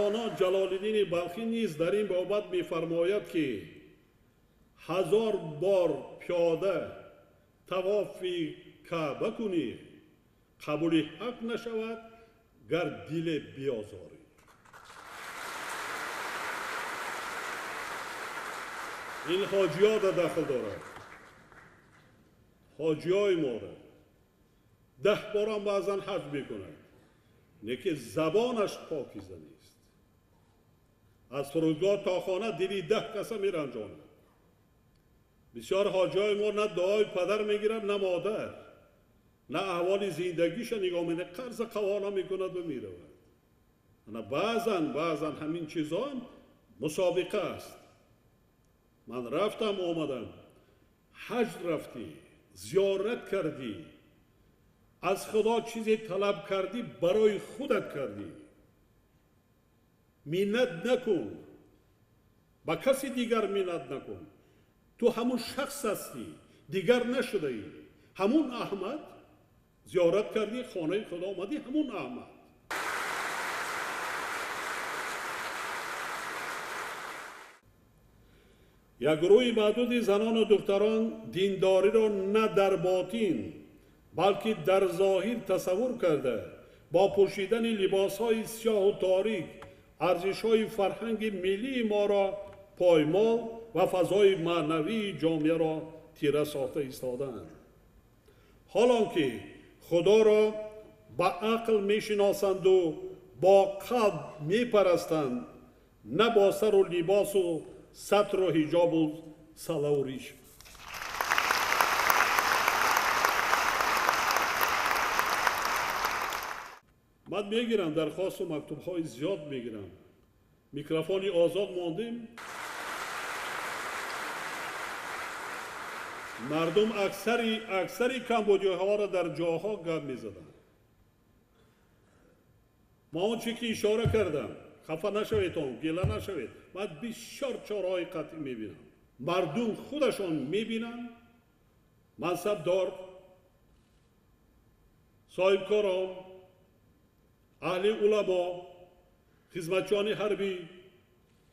مولانا جلالالدین بلخی نیز در این بابت می‌فرماید که 1000 بار پیاده طواف کعبه کنی قبول حق نشود گر دل بیازاری. این حاجی‌ها را داخل دارد. حاجی‌های ما را 10 بار هم بعضاً حج می‌کند، نه که زبانش پاکیزه نیست. از فرودگاه تا خانه دلی 10 کس می‌رنجاند. بسیار حاجی‌های ما نه دعای پدر می‌گیرند نه مادر، نه احوال زندگیش نگاه می‌کنه، قرض قوانا می‌کند و می‌رود. نه بعضاً همین چیزا هم مسابقه است. من رفتم آمدم، حج رفتی، زیارت کردی، از خدا چیزی طلب کردی، برای خودت کردی. منت نکن، با کسی دیگر منت نکن. تو همون شخص هستی، دیگر نشده ای. همون احمد زیارت کردی، خانه خدا آمدی، همون احمد. یک گروه معدود زنان و دختران دینداری را نه در باطن بلکه در ظاهر تصور کرده با پوشیدن لباس‌های سیاه و تاریک ارزش‌های فرهنگ ملی ما را پایمال و فضای معنوی جامعه را تیره ساخته ایستادند. حالانکه خدا را با عقل میشناسند و با قلب میپرستند، نه با سر و لباس و سطر و حجاب و سلح و ریش. من میگیرم درخواست و مکتوب‌های زیاد میگیرم. میکروفونی آزاد ماندیم. مردم اکثری کمبودی‌ها را در جاها گپ میزدند. ما اون چی که اشاره کردم، خفه نشوید، گله نشوید. من بسیار چاره‌های قطعی میبینم. مردم خودشان میبینن، منصبدار، صاحبکاران، اهل علما، خدمتچیان حربی،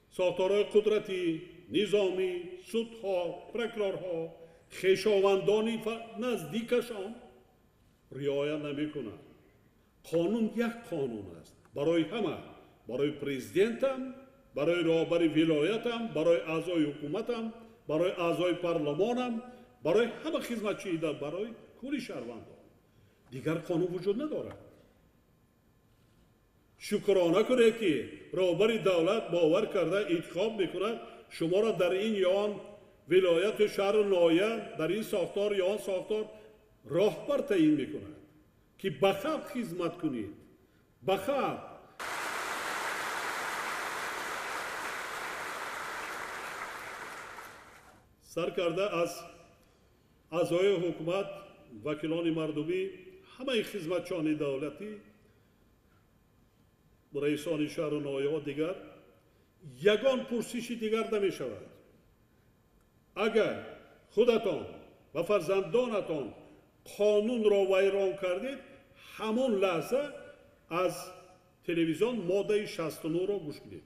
ساختارهای قدرتی، نظامی، سودها، پرکرارها، خویشاوندان نزدیکشان رعایت نمیکنند. قانون یک قانون است برای همه، برای پرزیدنتم، برای رهبر ولایتم، برای اعضای حکومتم، برای اعضای پارلمانم، برای همه خدمتچی، برای کل شهروندان. دیگر قانون وجود ندارد. شکرانه کنید که رهبر دولت باور کرده انتخاب میکند شما را در این یا آن ولایت و شهر و ناحیه، در این ساختار یا آن ساختار راهبر تعیین میکند که به خلق خدمت کنید. به خلق. سر کرده از اعضای حکومت، وکیلان مردمی، همه خدمتچیان دولتی، رئیسان شهر و ناحیه ها دیگر، یگان پرسش دیگر نمی شود. اگر خودتان و فرزندانتان قانون را ویران کردید، همون لحظه از تلویزیون ماده 69 را گوش کنید.